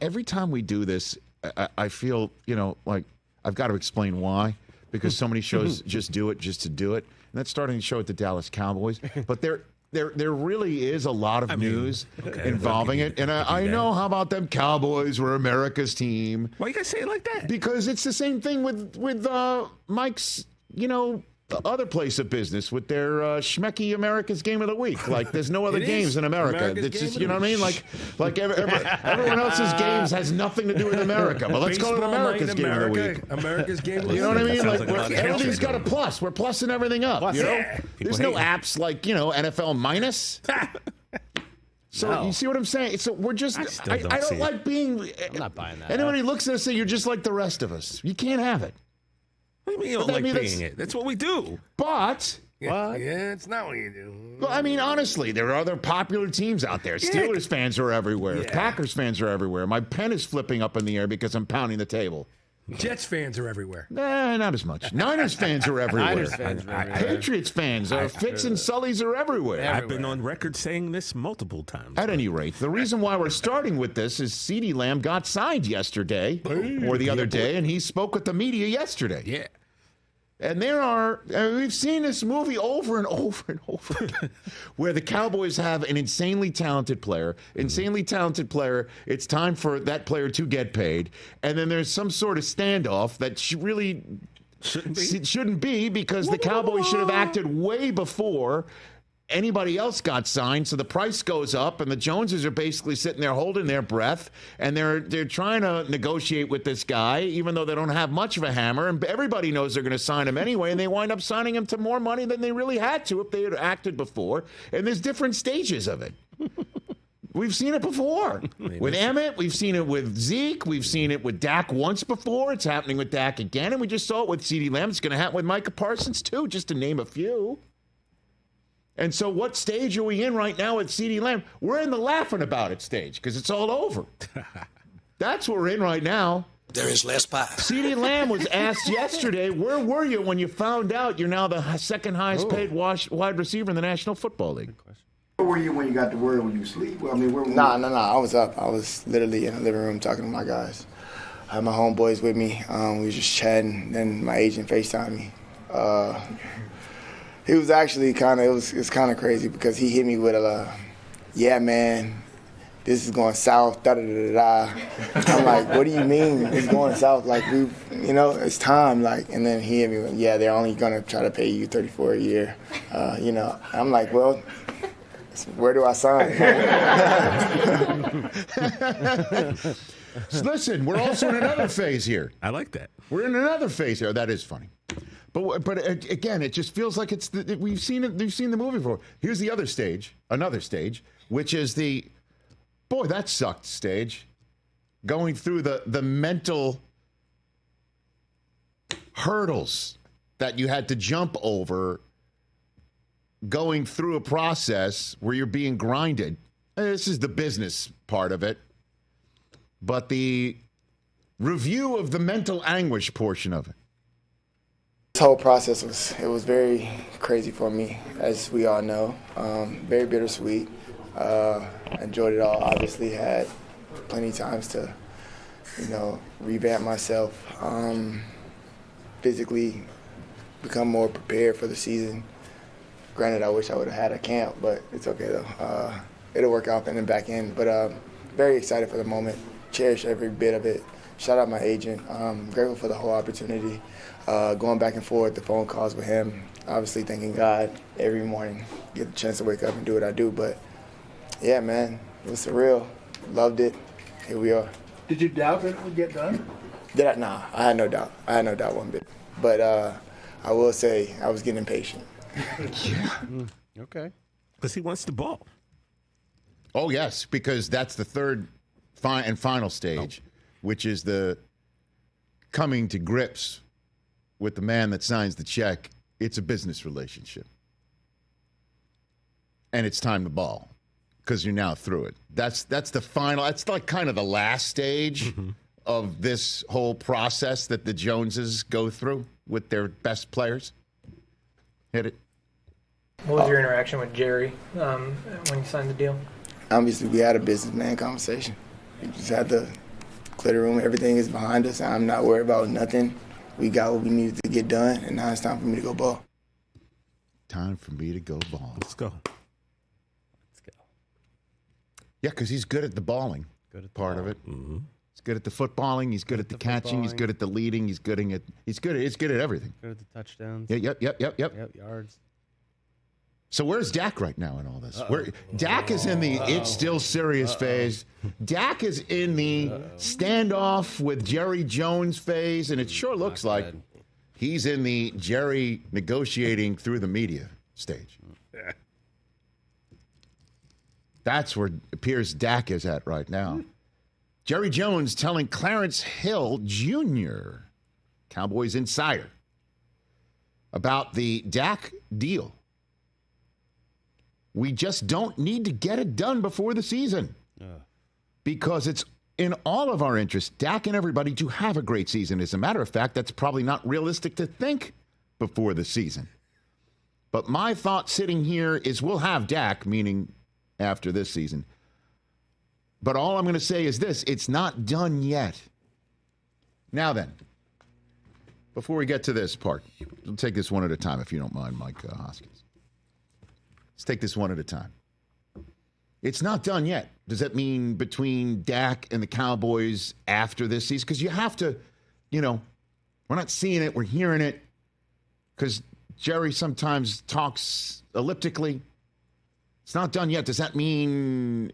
every time we do this, I feel, like I've got to explain why, because so many shows just do it just to do it. And that's starting to show at the Dallas Cowboys. But there really is a lot of news involving it. And I know, how about them Cowboys were America's team. Why you gotta say it like that? Because it's the same thing with Mike's, other place of business with their schmecky America's Game of the Week. Like, there's no other games in America. It's just, you know what I mean? Like everyone else's games has nothing to do with America. But let's call it America's Game of the Week. America's Game of the Week. You know what I mean? Like everything's got a plus. We're plussing everything up. Plus, There's no apps like, NFL minus. So you see what I'm saying? So we're just. I don't like being. I'm not buying that. Anybody looks at us and say you're just like the rest of us. You can't have it. What do you mean you don't like being it? That's what we do. But. Yeah, it's not what you do. Well, I mean, honestly, there are other popular teams out there. Steelers fans are everywhere. Yeah. Packers fans are everywhere. My pen is flipping up in the air because I'm pounding the table. Jets fans are everywhere. Nah, not as much. Niners fans are everywhere. Niners fans are everywhere. Patriots fans Fitz and Sullys are everywhere. I've been on record saying this multiple times. At any rate, the reason why we're starting with this is CeeDee Lamb got signed yesterday or the other day, and he spoke with the media yesterday. Yeah. And we've seen this movie over and over and over again, where the Cowboys have an insanely talented player. It's time for that player to get paid. And then there's some sort of standoff that really shouldn't be because the Cowboys should have acted way before anybody else got signed, so the price goes up, and the Joneses are basically sitting there holding their breath, and they're trying to negotiate with this guy, even though they don't have much of a hammer, and everybody knows they're going to sign him anyway, and they wind up signing him to more money than they really had to if they had acted before, and there's different stages of it. We've seen it before. With Emmett, we've seen it with Zeke, we've seen it with Dak once before, it's happening with Dak again, and we just saw it with CeeDee Lamb. It's going to happen with Micah Parsons, too, just to name a few. And so what stage are we in right now with CeeDee Lamb? We're in the laughing about it stage because it's all over. That's what we're in right now. There is less pie. CeeDee Lamb was asked yesterday, where were you when you found out you're now the second highest paid wide receiver in the National Football League? Where were you when you got the word when you sleep? I mean, where were you? No. I was up. I was literally in the living room talking to my guys. I had my homeboys with me. We was just chatting. Then my agent FaceTimed me. He was actually it's kind of crazy because he hit me with yeah, man, this is going south, da-da-da-da-da. I'm like, what do you mean it's going south? Like, it's time. Like, and then he hit me with, yeah, they're only going to try to pay you $34 a year. I'm like, well, where do I sign? Listen, we're also in another phase here. I like that. We're in another phase here. That is funny. But again, it just feels like we've seen it. We've seen the movie before. Here's the other stage, another stage, which is the boy that sucked stage, going through the mental hurdles that you had to jump over, going through a process where you're being grinded. This is the business part of it, but the review of the mental anguish portion of it. This whole process was very crazy for me, as we all know. Very bittersweet. Enjoyed it all. Obviously had plenty of times to, revamp myself, physically become more prepared for the season. Granted, I wish I would have had a camp, but it's okay though. It'll work out in the back end. But very excited for the moment. Cherish every bit of it. Shout out my agent. Grateful for the whole opportunity. Going back and forth, the phone calls with him. Obviously thanking God every morning. Get the chance to wake up and do what I do. But yeah, man, it was surreal. Loved it. Here we are. Did you doubt that it would get done? Nah, I had no doubt. I had no doubt one bit. But I will say I was getting impatient. Yeah. Okay. Because he wants the ball. Oh, yes, because that's the third and final stage, which is the coming to grips with the man that signs the check. It's a business relationship. And it's time to ball because you're now through it. That's the final. That's like kind of the last stage of this whole process that the Joneses go through with their best players. Hit it. What was your interaction with Jerry when you signed the deal? Obviously, we had a businessman conversation. We just had to clear the room. Everything is behind us. I'm not worried about nothing. We got what we needed to get done, and now it's time for me to go ball. Time for me to go ball. Let's go. Yeah, because he's good at the balling. Good at the part of ball. it. Mm-hmm. He's good at the footballing. He's good at the catching. He's good at the leading. He's good at everything. Good at the touchdowns. Yep. Yep, yards. So where's Dak right now in all this? Dak is in the it's still serious phase. Dak is in the standoff with Jerry Jones phase, and it sure looks like he's in the Jerry negotiating through the media stage. That's where it appears Dak is at right now. Jerry Jones telling Clarence Hill Jr., Cowboys insider, about the Dak deal. We just don't need to get it done before the season because it's in all of our interest, Dak and everybody, to have a great season. As a matter of fact, that's probably not realistic to think before the season. But my thought sitting here is we'll have Dak, meaning after this season. But all I'm going to say is this: it's not done yet. Now then, before we get to this part, we'll take this one at a time, if you don't mind, Mike Hoskins. Let's take this one at a time. It's not done yet. Does that mean between Dak and the Cowboys after this season? Because you have to, we're not seeing it, we're hearing it. Because Jerry sometimes talks elliptically. It's not done yet. Does that mean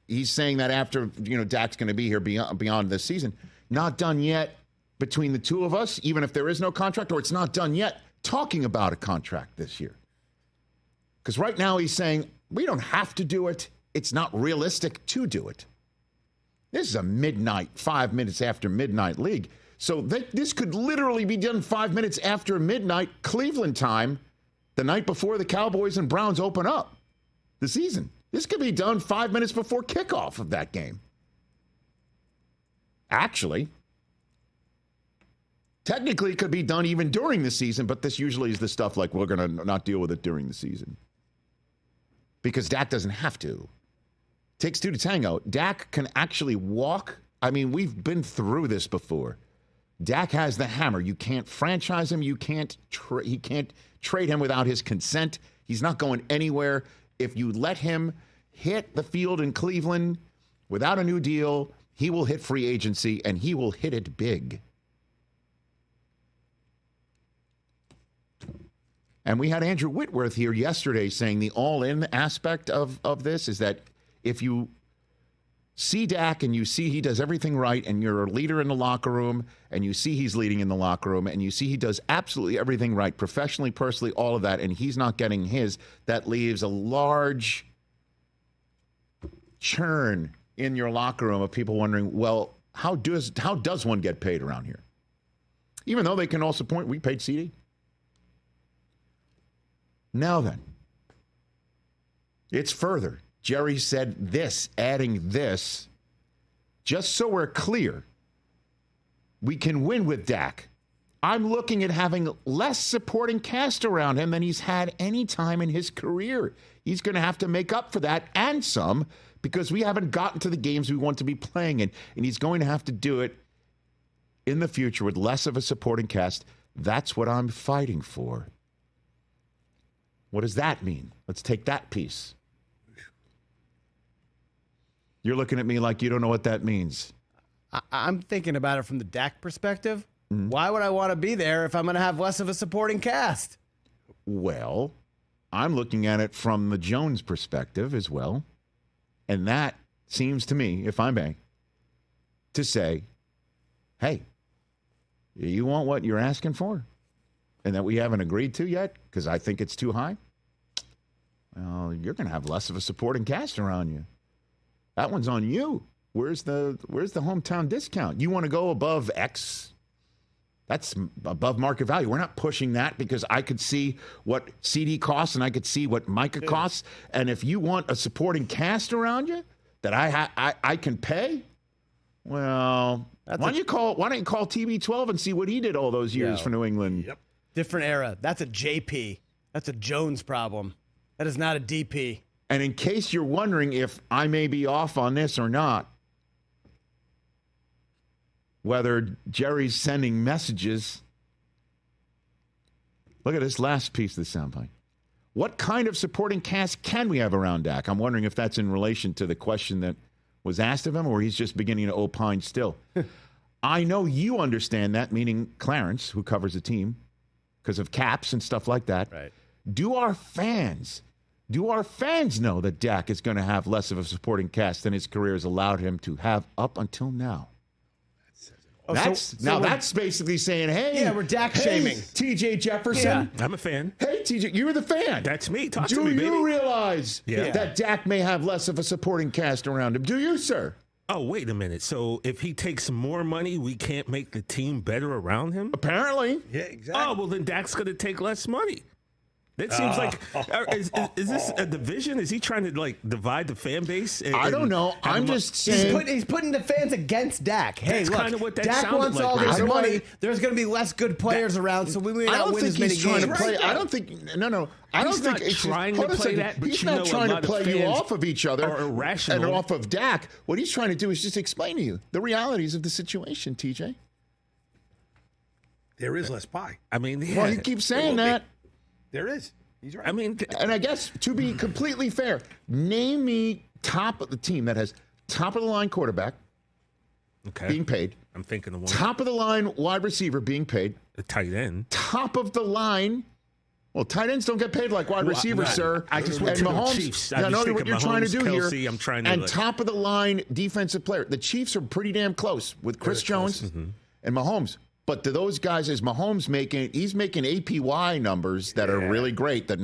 he's saying that after, Dak's going to be here beyond this season? Not done yet between the two of us, even if there is no contract, or it's not done yet talking about a contract this year? Because right now he's saying, we don't have to do it. It's not realistic to do it. This is a midnight, 5 minutes after midnight league. So this could literally be done 5 minutes after midnight Cleveland time, the night before the Cowboys and Browns open up the season. This could be done 5 minutes before kickoff of that game. Actually, technically it could be done even during the season, but this usually is the stuff like we're going to not deal with it during the season. Because Dak doesn't have to. Takes two to tango. Dak can actually walk. I mean, we've been through this before. Dak has the hammer. You can't franchise him. You can't. He can't trade him without his consent. He's not going anywhere. If you let him hit the field in Cleveland without a new deal, he will hit free agency, and he will hit it big. And we had Andrew Whitworth here yesterday saying the all-in aspect of this is that if you see Dak and you see he does everything right and you're a leader in the locker room and you see he's leading in the locker room and you see he does absolutely everything right, professionally, personally, all of that, and he's not getting his, that leaves a large churn in your locker room of people wondering, well, how does one get paid around here? Even though they can also point, we paid CeeDee. Now then, it's further. Jerry said this, adding this, just so we're clear, we can win with Dak. I'm looking at having less supporting cast around him than he's had any time in his career. He's going to have to make up for that and some because we haven't gotten to the games we want to be playing in, and he's going to have to do it in the future with less of a supporting cast. That's what I'm fighting for. What does that mean? Let's take that piece. You're looking at me like you don't know what that means. I'm thinking about it from the Dak perspective. Mm-hmm. Why would I want to be there if I'm going to have less of a supporting cast? Well, I'm looking at it from the Jones perspective as well. And that seems to me, if I may, to say, hey, you want what you're asking for? And that we haven't agreed to yet because I think it's too high? Well, you're going to have less of a supporting cast around you. That one's on you. Where's the hometown discount? You want to go above X? That's above market value. We're not pushing that because I could see what CeeDee costs and I could see what Micah costs. And if you want a supporting cast around you that I can pay, well, why don't you call TB12 and see what he did all those years for New England? Yep. Different era. That's a JP. That's a Jones problem. That is not a DP. And in case you're wondering if I may be off on this or not, whether Jerry's sending messages. Look at this last piece of the soundbite. What kind of supporting cast can we have around Dak? I'm wondering if that's in relation to the question that was asked of him, or he's just beginning to opine still. I know you understand that, meaning Clarence, who covers the team, because of caps and stuff like that. Right. Do our fans know that Dak is going to have less of a supporting cast than his career has allowed him to have up until now? That's basically saying, hey, yeah, we're Dak shaming. TJ Jefferson. Yeah. I'm a fan. Hey, TJ, you're the fan. That's me. Talk to Do me, baby. you realize Yeah. that Dak may have less of a supporting cast around him? Do you, sir? Oh, wait a minute. So if he takes more money, we can't make the team better around him? Apparently. Yeah, exactly. Oh, well, then Dak's going to take less money. That seems like, is this a division? Is he trying to, like, divide the fan base? I don't know. I'm just saying. He's putting the fans against Dak. Hey, That's look, kinda what that Dak sounded wants like, all right? this I don't money. know. There's going to be less good players around, so we may I not don't win think as many he's trying to games. play. I don't think. No. I don't He's think not it's trying to hold on a play second. that, but He's you not know a trying to lot of play you fans off of each other are irrational. and off of Dak. What he's trying to do is just explain to you the realities of the situation, TJ. There is less pie. I mean, yeah. Well, he keeps saying that. There is. He's right. I mean, And I guess, to be completely fair, name me top of the team that has top of the line quarterback okay. being paid, I'm thinking of one. top of the line wide receiver being paid, The tight end. top of the line. Well, tight ends don't get paid like wide receivers, sir. I just went and to the Mahomes. Chiefs. I I just know think what of you're trying to Mahomes, do Kelsey, here. I'm trying to, and like- top of the line defensive player. The Chiefs are pretty damn close with Chris Jones and Mahomes. But to those guys, is Mahomes he's making APY numbers that are really great that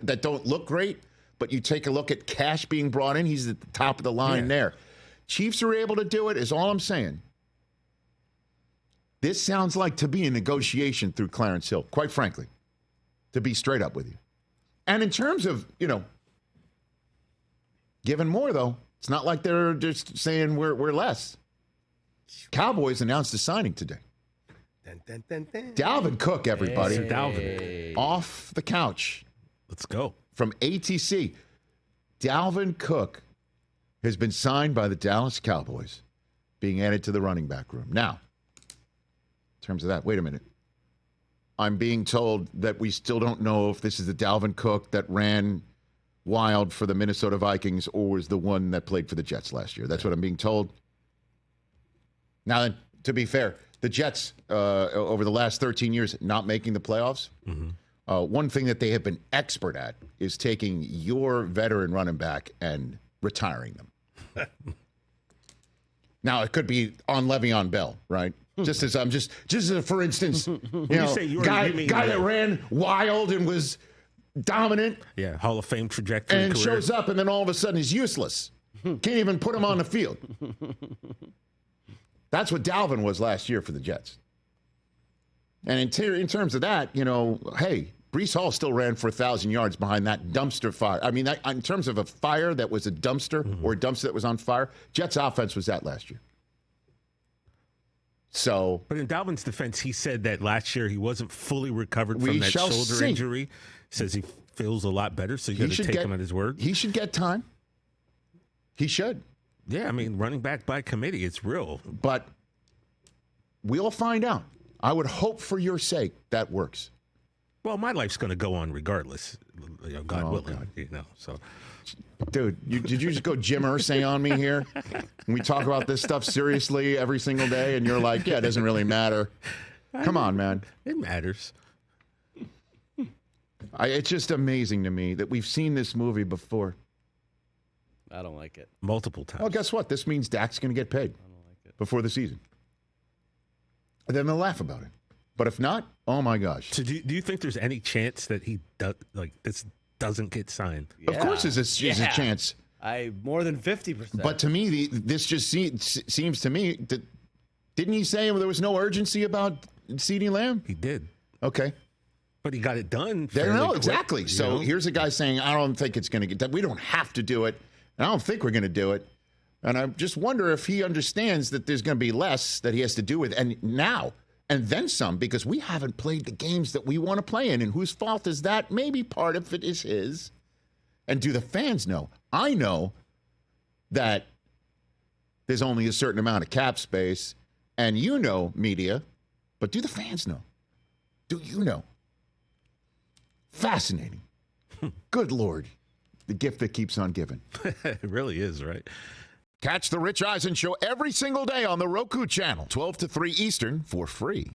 that don't look great. But you take a look at cash being brought in, he's at the top of the line there. Chiefs are able to do it, is all I'm saying. This sounds like to be a negotiation through Clarence Hill, quite frankly, to be straight up with you. And in terms of, giving more, though, it's not like they're just saying we're less. Cowboys announced a signing today. Dun, dun, dun, dun. Dalvin Cook, everybody. Dalvin. Off the couch Let's go. from ATC. Dalvin Cook has been signed by the Dallas Cowboys, being added to the running back room. Now, in terms of that, wait a minute. I'm being told that we still don't know if this is the Dalvin Cook that ran wild for the Minnesota Vikings or was the one that played for the Jets last year. That's what I'm being told. Now, then, to be fair, the Jets, over the last 13 years, not making the playoffs, one thing that they have been expert at is taking your veteran running back and retiring them. Now, it could be on Le'Veon Bell, right? Just as for instance, guy that ran wild and was dominant. Yeah, Hall of Fame trajectory and career. shows up, and then all of a sudden he's useless. Can't even put him on the field. That's what Dalvin was last year for the Jets. And in terms of that, hey, Breece Hall still ran for 1,000 yards behind that dumpster fire. I mean, in terms of a fire that was a dumpster or a dumpster that was on fire, Jets offense was that last year. So, but in Dalvin's defense, he said that last year he wasn't fully recovered from that shall shoulder see. injury. Says he feels a lot better, so you got to take him at his word. He should get time. He should. Yeah, I mean, running back by committee, it's real. But we'll find out. I would hope for your sake that works. Well, my life's going to go on regardless, God willing. God. So, dude, did you just go Jim Irsay on me here? And we talk about this stuff seriously every single day, and you're like, yeah, it doesn't really matter. Come on, man. It matters. It's just amazing to me that we've seen this movie before. I don't like it. Multiple times. Well, guess what? This means Dak's going to get paid before the season. And then they'll laugh about it. But if not, oh my gosh. So do you think there's any chance that he this doesn't get signed? Of course there's a chance. More than 50%. But to me, this just seems to me that, didn't he say there was no urgency about CeeDee Lamb? He did. Okay. But he got it done. No, exactly. So here's a guy saying, I don't think it's going to get done. We don't have to do it. And I don't think we're going to do it. And I just wonder if he understands that there's going to be less that he has to do with. And now, and then some, because we haven't played the games that we want to play in. And whose fault is that? Maybe part of it is his. And do the fans know? I know that there's only a certain amount of cap space. And you know, media, but do the fans know? Do you know? Fascinating. Good Lord. The gift that keeps on giving. It really is, right? Catch the Rich Eisen Show every single day on the Roku channel, 12 to 3 Eastern, for free.